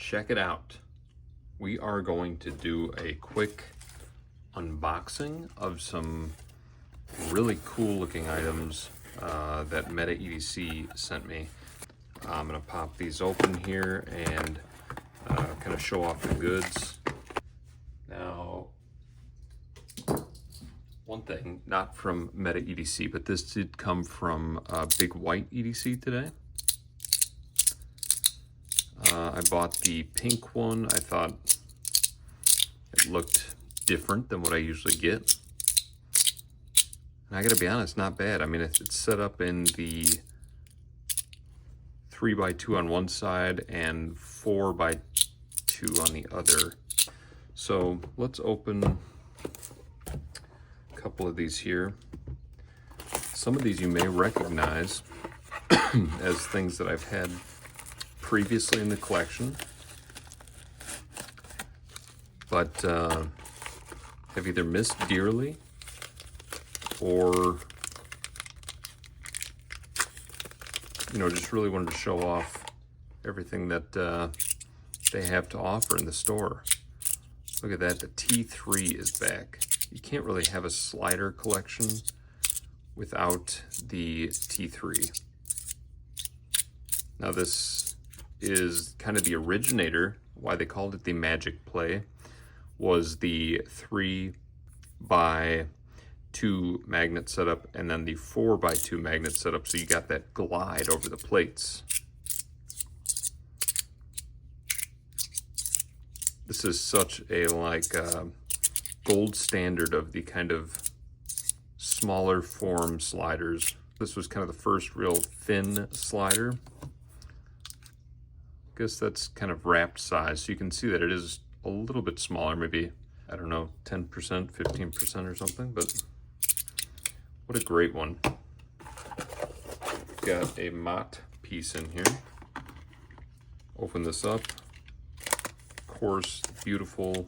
check it out. We are going to do a quick unboxing of some really cool looking items that Meta-EDC sent me. I'm gonna pop these open here and kind of show off the goods. Now, one thing, not from Meta-EDC, but this did come from Big White EDC today. I bought the pink one. I thought it looked different than what I usually get. And I gotta be honest, not bad. I mean, it's set up in the 3x2 on one side and 4x2 on the other. So let's open a couple of these here. Some of these you may recognize as things that I've had previously in the collection, but have either missed dearly or, you know, just really wanted to show off everything that they have to offer in the store. Look at that, the T3 is back. You can't really have a slider collection without the T3. Now this is kind of the originator, why they called it the Magic Play, was the 3x2 magnet setup and then the 4x2 magnet setup, so you got that glide over the plates. This is such a gold standard of the kind of smaller form sliders. This was kind of the first real thin slider. I guess that's kind of wrapped size, so you can see that it is a little bit smaller, maybe, I don't know, 10%, 15% or something, but what a great one. Got a Mott piece in here. Open this up. Of course, beautiful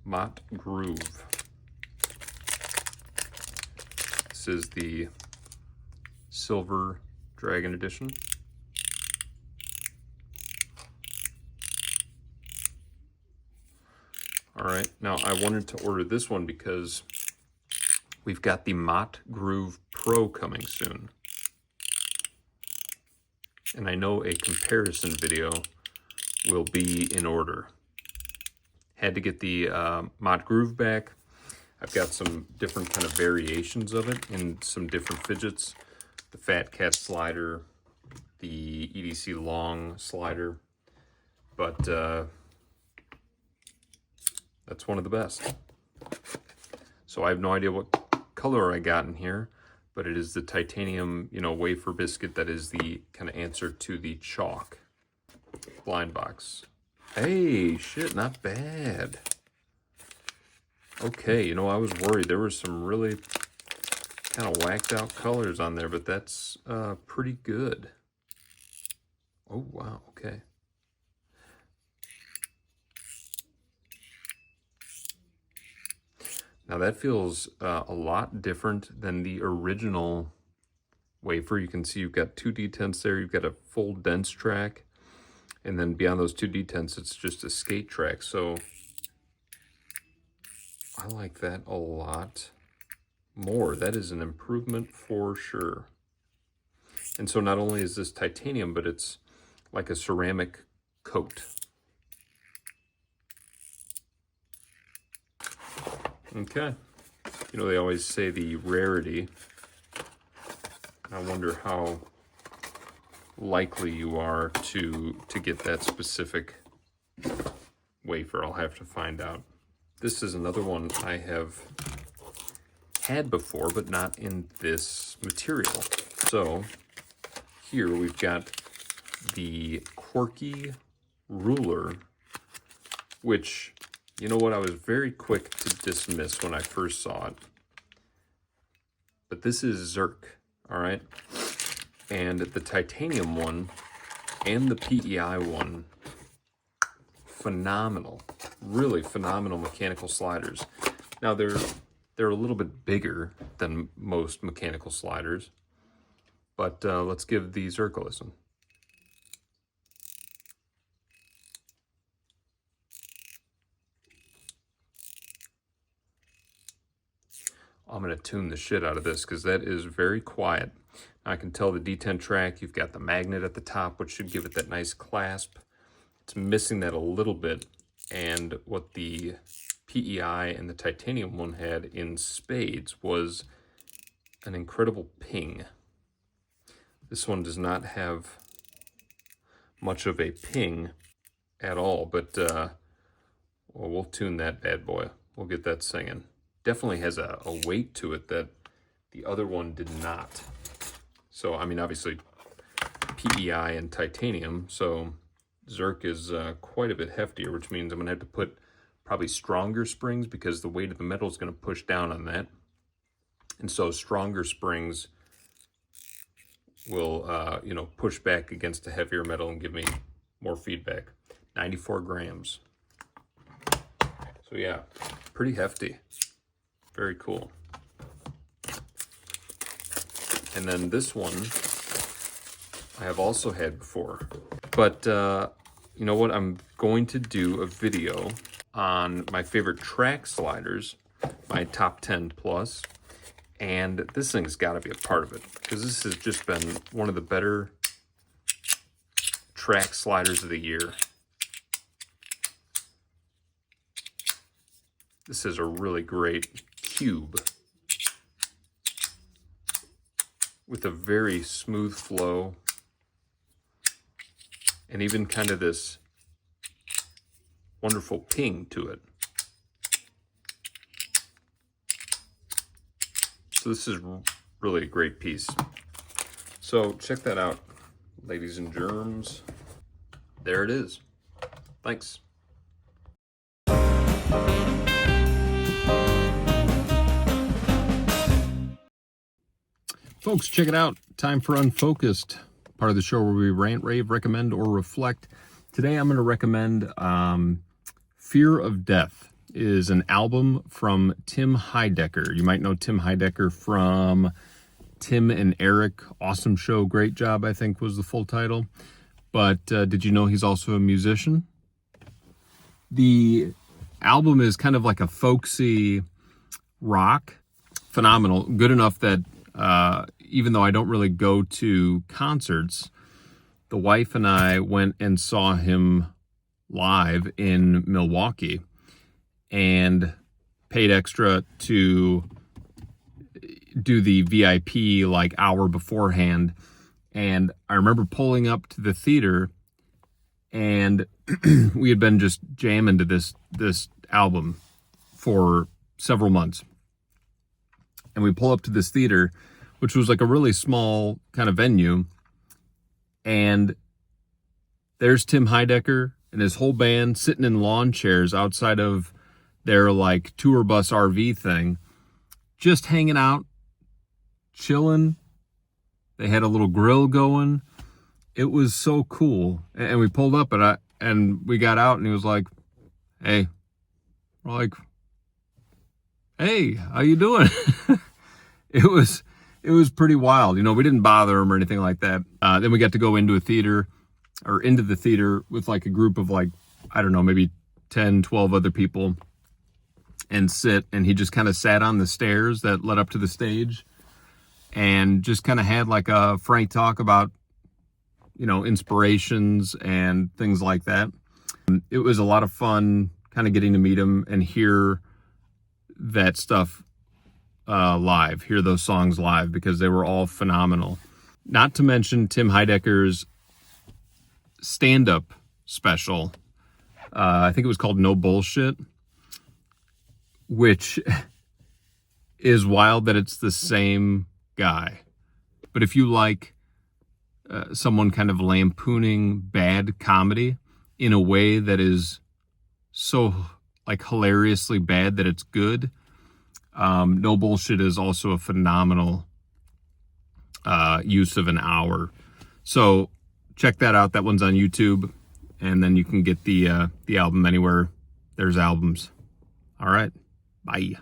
Mott Groove. This is the Silver Dragon Edition. All right, now I wanted to order this one because we've got the Mott Groove Pro coming soon. And I know a comparison video will be in order. Had to get the Mott Groove back. I've got some different kind of variations of it in some different fidgets. The Fat Cat slider, the EDC long slider, but that's one of the best. So I have no idea what color I got in here, but it is the titanium, you know, wafer biscuit that is the kind of answer to the chalk blind box. Hey, shit, not bad. Okay, you know, I was worried. There were some really kind of whacked out colors on there, but that's pretty good. Oh, wow, okay. Now that feels a lot different than the original wafer. You can see you've got two detents there. You've got a full dense track. And then beyond those two detents, it's just a skate track. So I like that a lot more. That is an improvement for sure. And so not only is this titanium, but it's like a ceramic coat. Okay, you know, they always say the rarity. I wonder how likely you are to get that specific wafer. I'll have to find out. This is another one I have had before, but not in this material. So here we've got the Quirky Ruler, which, you know what, I was very quick to dismiss when I first saw it. But this is Xerk, all right? And the titanium one and the PEI one, phenomenal, really phenomenal mechanical sliders. Now they're a little bit bigger than most mechanical sliders, but let's give the Xerk a listen. I'm going to tune the shit out of this because that is very quiet. I can tell the D10 track, you've got the magnet at the top, which should give it that nice clasp. It's missing that a little bit. And what the PEI and the titanium one had in spades was an incredible ping. This one does not have much of a ping at all, but well, we'll tune that bad boy. We'll get that singing. Definitely has a weight to it that the other one did not. So, I mean, obviously, PEI and titanium, so Xerk is quite a bit heftier, which means I'm going to have to put probably stronger springs because the weight of the metal is going to push down on that. And so stronger springs will, you know, push back against a heavier metal and give me more feedback. 94 grams. So yeah, pretty hefty. Very cool. And then this one I have also had before. But you know what? I'm going to do a video on my favorite track sliders, my top 10 plus. And this thing's got to be a part of it because this has just been one of the better track sliders of the year. This is a really great cube with a very smooth flow and even kind of this wonderful ping to it. So this is really a great piece. So check that out, ladies and germs. There it is. Thanks. Folks, check it out. Time for Unfocused, part of the show where we rant, rave, recommend, or reflect. Today I'm going to recommend Fear of Death. Is an album from Tim Heidecker. You might know Tim Heidecker from Tim and Eric. Awesome show, great job, I think was the full title. But did you know he's also a musician? The album is kind of like a folksy rock. Phenomenal. Good enough that even though I don't really go to concerts, the wife and I went and saw him live in Milwaukee and paid extra to do the VIP like hour beforehand. And I remember pulling up to the theater and we had been just jamming to this album for several months. And we pull up to this theater, which was like a really small kind of venue. And there's Tim Heidecker and his whole band sitting in lawn chairs outside of their like tour bus RV thing, just hanging out, chilling. They had a little grill going. It was so cool. And we pulled up and we got out and he was like, hey. We're like, hey, how you doing? It was pretty wild. You know, we didn't bother him or anything like that. Then we got to go into the theater with like a group of like, I don't know, maybe 10, 12 other people and sit. And he just kind of sat on the stairs that led up to the stage and just kind of had like a frank talk about, you know, inspirations and things like that. It was a lot of fun kind of getting to meet him and hear that stuff live, hear those songs live, because they were all phenomenal. Not to mention Tim Heidecker's stand-up special. I think it was called No Bullshit, which is wild that it's the same guy. But if you like someone kind of lampooning bad comedy in a way that is so like hilariously bad that it's good, No Bullshit is also a phenomenal use of an hour. So check that out. That one's on YouTube, and then you can get the album anywhere there's albums. All right, bye.